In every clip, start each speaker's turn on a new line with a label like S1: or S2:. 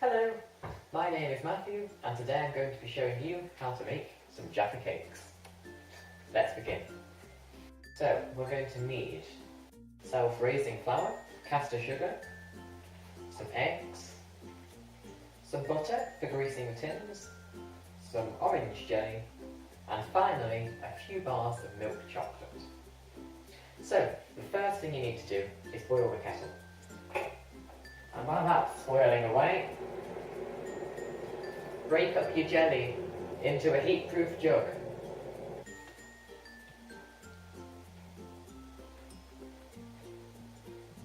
S1: Hello, my name is Matthew and today I'm going to be showing you how to make some Jaffa Cakes. Let's begin. So we're going to need self-raising flour, caster sugar, some eggs, some butter for greasing the tins, some orange jelly, and finally a few bars of milk chocolate. So the first thing you need to do is boil the kettle. And while that's swirling away, break up your jelly into a heat-proof jug.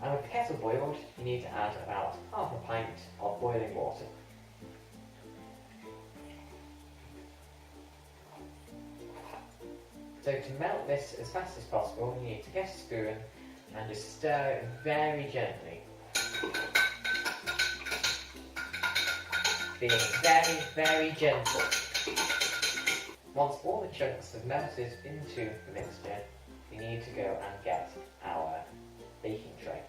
S1: And with the kettle boiled, you need to add about half a pint of boiling water. So to melt this as fast as possible, you need to get a spoon and just stir it very gently. Being very, very gentle. Once all the chunks have melted into the mixture, you need to go and get our baking tray.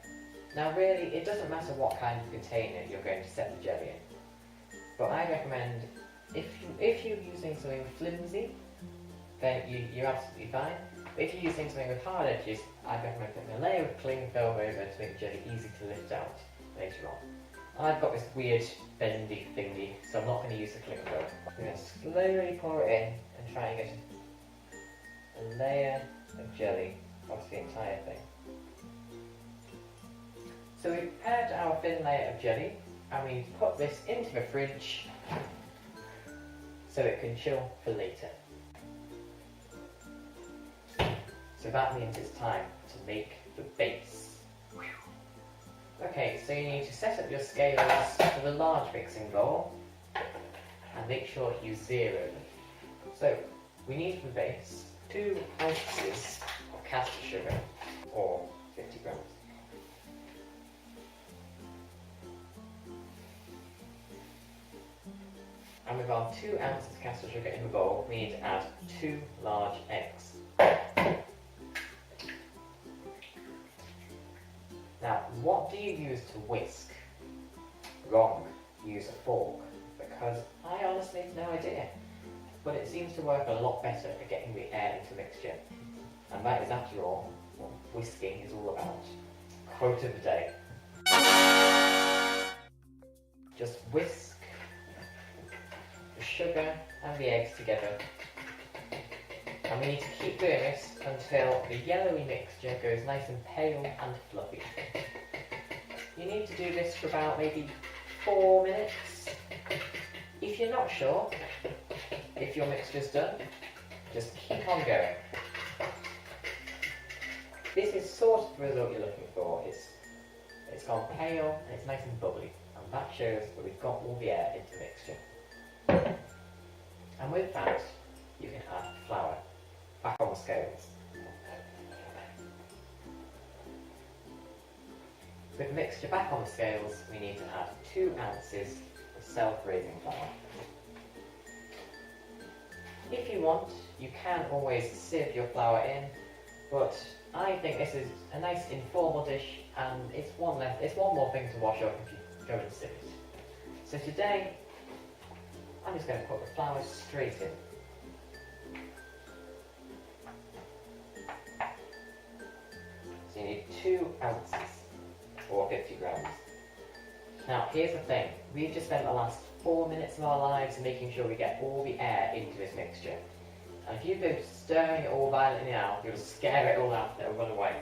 S1: Now really, it doesn't matter what kind of container you're going to set the jelly in, but I recommend if you're using something flimsy, then you're absolutely fine. But if you're using something with hard edges, I recommend putting a layer of cling film over to make the jelly easy to lift out later on. I've got this weird bendy thingy, so I'm not going to use the cling film. I'm going to slowly pour it in and try and get a layer of jelly across the entire thing. So we've prepared our thin layer of jelly, and we put this into the fridge so it can chill for later. So that means it's time to make the base. Okay, so you need to set up your scales for the large mixing bowl and make sure you zero them. So we need for the base 2 ounces of caster sugar, or 50 grams. And with our 2 ounces of caster sugar in the bowl, we need to add 2 large eggs. Now, what do you use to whisk? Wrong, use a fork, because I honestly have no idea. But it seems to work a lot better at getting the air into the mixture. And that is, after all, what whisking is all about. Quote of the day. Just whisk the sugar and the eggs together. And we need to keep doing this until the yellowy mixture goes nice and pale and fluffy. You need to do this for about maybe 4 minutes. If you're not sure if your mixture's done, just keep on going. This is sort of the result you're looking for. It's gone pale and it's nice and bubbly, and that shows that we've got all the air into the mixture. And with that, you can add flour back on the scales. With the mixture back on the scales, we need to add 2 ounces of self-raising flour. If you want, you can always sieve your flour in, but I think this is a nice informal dish, and it's one more thing to wash up if you go and sieve it. So today, I'm just going to put the flour straight in. So you need 2 ounces, or 50 grams. Now here's the thing, we've just spent the last 4 minutes of our lives making sure we get all the air into this mixture. And if you go stirring it all violently now, you'll scare it all out and it'll run away.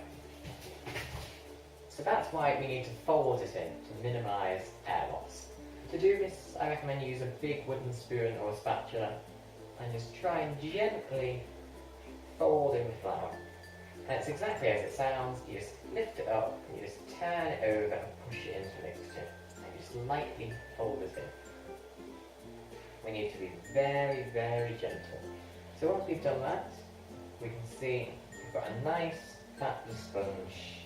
S1: So that's why we need to fold it in to minimise air loss. To do this, I recommend you use a big wooden spoon or a spatula and just try and gently fold in the flour. And it's exactly as it sounds. You just lift it up, and you just turn it over and push it into the mixture. And you just lightly fold it in. We need to be very, very gentle. So once we've done that, we can see we've got a nice fat sponge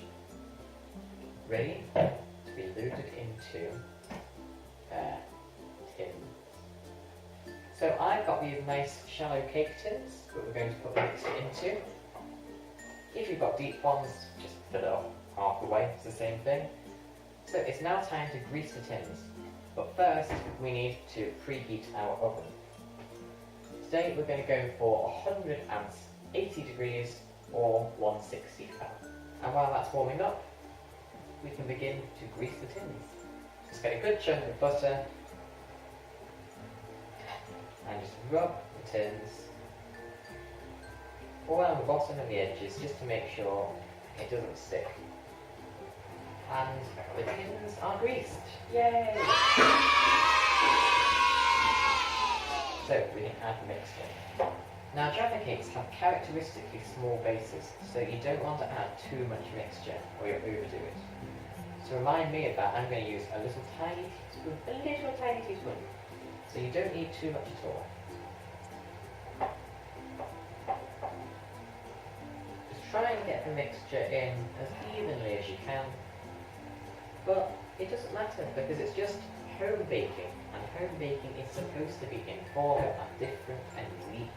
S1: ready to be loaded into tin. So I've got these nice shallow cake tins that we're going to put the mixture into. If you've got deep ones, just fill it up half the way, it's the same thing. So it's now time to grease the tins. But first, we need to preheat our oven. Today we're going to go for 100 amps, 80 degrees or 160 Faran. And while that's warming up, we can begin to grease the tins. Just get a good chunk of butter and just rub the tins all around the bottom and the edges just to make sure it doesn't stick. And the tins are greased. Yay! So we can add the mixture. Now Jaffa Cakes have characteristically small bases, so you don't want to add too much mixture or you'll overdo it. To remind me of that, I'm going to use a little tiny teaspoon. So you don't need too much at all. Just try and get the mixture in as evenly as you can. But it doesn't matter because it's just home baking, and home baking is supposed to be informal and different and unique.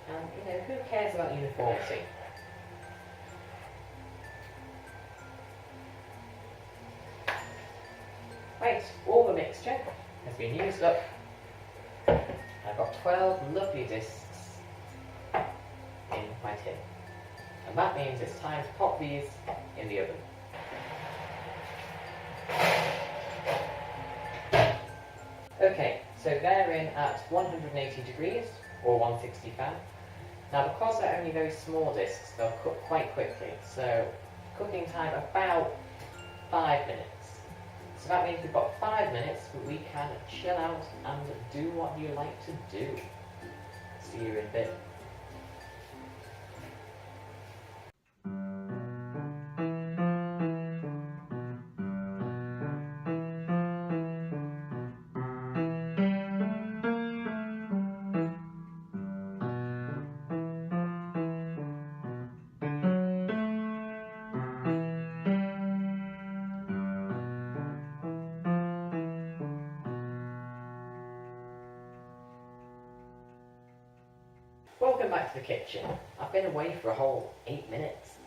S1: And you know, who cares about uniformity? Right, all the mixture has been used up. I've got 12 lovely discs in my tin. And that means it's time to pop these in the oven. Okay, so they're in at 180 degrees or 160 Faran. Now because they're only very small discs, they'll cook quite quickly. So cooking time about 5 minutes. So that means we've got 5 minutes but we can chill out and do what you like to do. See you in a bit. Welcome back to the kitchen. I've been away for a whole 8 minutes.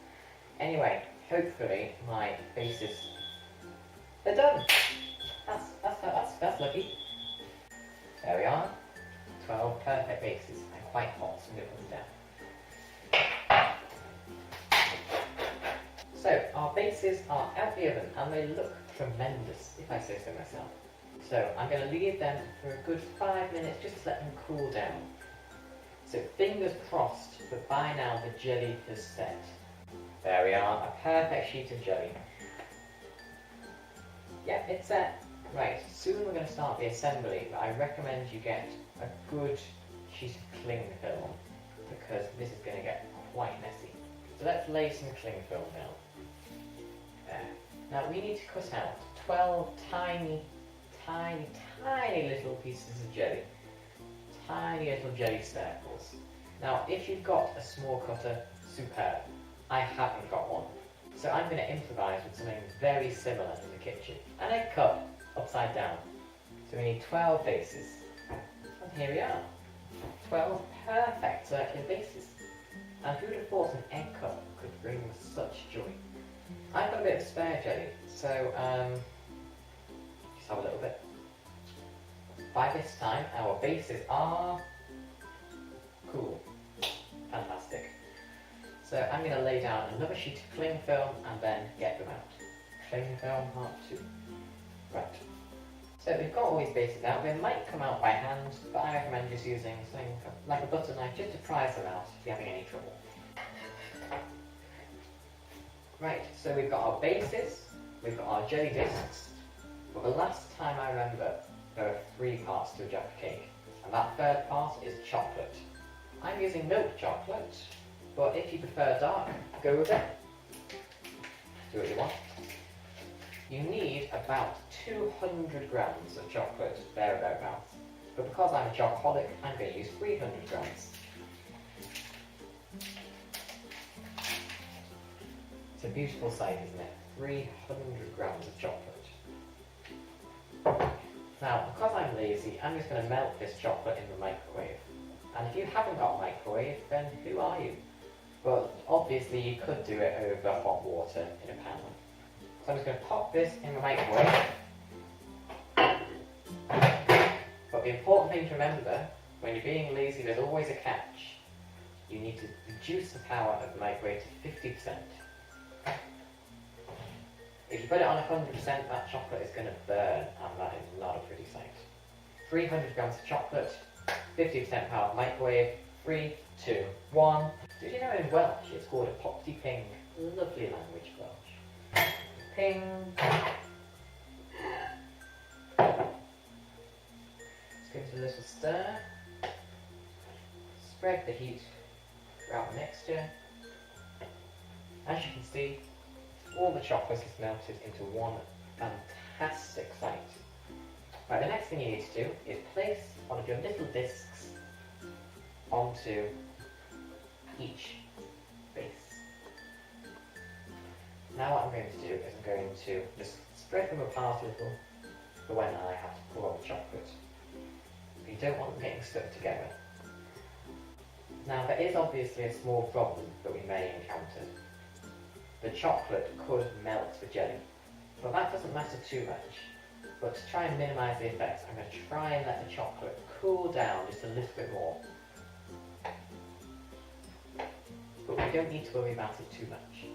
S1: Anyway, hopefully my bases are done. That's lucky. There we are. 12 perfect bases and quite hot, so I'm going to put them down. So our bases are out the oven and they look tremendous, if I say so myself. So I'm going to leave them for a good 5 minutes just to let them cool down. So fingers crossed, but by now the jelly has set. There we are, a perfect sheet of jelly. Yep, it's set. Right, soon we're going to start the assembly, but I recommend you get a good sheet of cling film, because this is going to get quite messy. So let's lay some cling film down. There. Now we need to cut out 12 tiny little pieces of jelly. Tiny little jelly circles. Now, if you've got a small cutter, superb. I haven't got one. So I'm going to improvise with something very similar in the kitchen. An egg cup, upside down. So we need 12 bases. And here we are. 12 perfect circular bases. And who'd have thought an egg cup could bring such joy? I've got a bit of spare jelly, so just have a little bit. By this time, our bases are cool. Fantastic. So I'm going to lay down another sheet of cling film and then get them out. Cling film part 2. Right. So we've got all these bases out. They might come out by hand, but I recommend just using something like a butter knife just to prise them out if you're having any trouble. Right, so we've got our bases, we've got our jelly discs, but the last time I remember, there are 3 parts to a Jaffa cake, and that third part is chocolate. I'm using milk chocolate, but if you prefer dark, go with it. Do what you want. You need about 200 grams of chocolate, thereabouts. But because I'm a chocoholic, I'm going to use 300 grams. It's a beautiful sight, isn't it? 300 grams of chocolate. Now, because I'm lazy, I'm just going to melt this chocolate in the microwave. And if you haven't got a microwave, then who are you? But obviously you could do it over hot water in a pan. So I'm just going to pop this in the microwave. the important thing to remember, when you're being lazy, there's always a catch. You need to reduce the power of the microwave to 50%. If you put it on 100%, that chocolate is going to burn, and that is not a pretty sight. 300 grams of chocolate, 50% power of microwave, 3, 2, 1. Did you know in Welsh it's called a popty ping? Lovely language, Welsh. Ping. Let's give it a little stir. Spread the heat throughout the mixture. As you can see, all the chocolate is melted into one fantastic sight. Right, the next thing you need to do is place one of your little discs onto each base. Now what I'm going to do is I'm going to just spread them apart a little for when I have to pour on the chocolate. You don't want them getting stuck together. Now there is obviously a small problem that we may encounter. The chocolate could melt the jelly, but that doesn't matter too much. But to try and minimise the effects, I'm going to try and let the chocolate cool down just a little bit more. But we don't need to worry about it too much.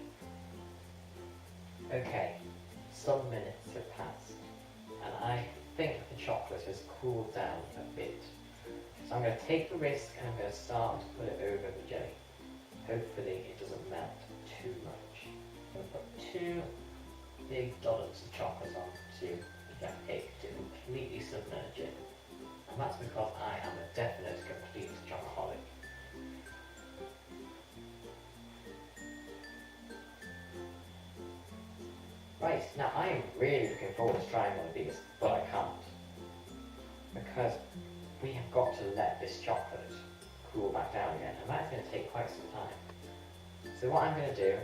S1: Okay, some minutes have passed, and I think the chocolate has cooled down a bit. So I'm going to take the Whisk and I'm going to start to put it over the jelly. Hopefully it doesn't melt too much. I'm going to put 2 big dollops of chocolate onto the Jaffa Cake to completely submerge it. And that's because I am a definite complete chocoholic. Right, now I am really looking forward to trying one of these, but I can't. Because we have got to let this chocolate cool back down again, and that's going to take quite some time. So what I'm going to do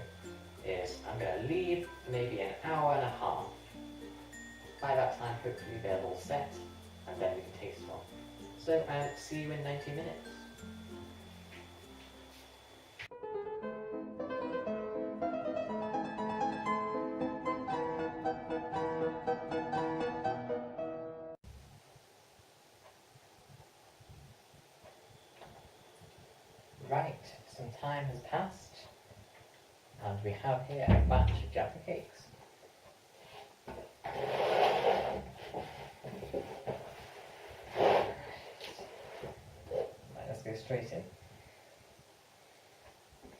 S1: is I'm going to leave for maybe an hour and a half. By that time, hopefully they're all set, and then we can taste one. So I'll see you in 90 minutes. Right, some time has passed, and we have here a batch of Jaffa Cakes. Right, let's go straight in.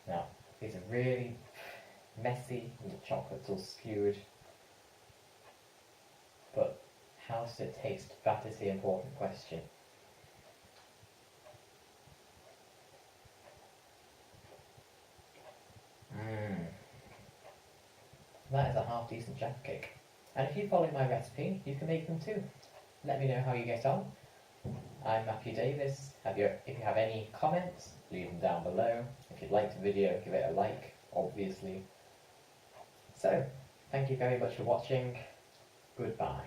S1: Now, these are really messy and the chocolate's all skewed, but how does it taste? That is the important question. That is a half decent Jaffa Cake. And if you follow my recipe, you can make them too. Let me know how you get on. I'm Matthew Davis. If you have any comments, leave them down below. If you'd like the video, give it a like, obviously. So, thank you very much for watching. Goodbye.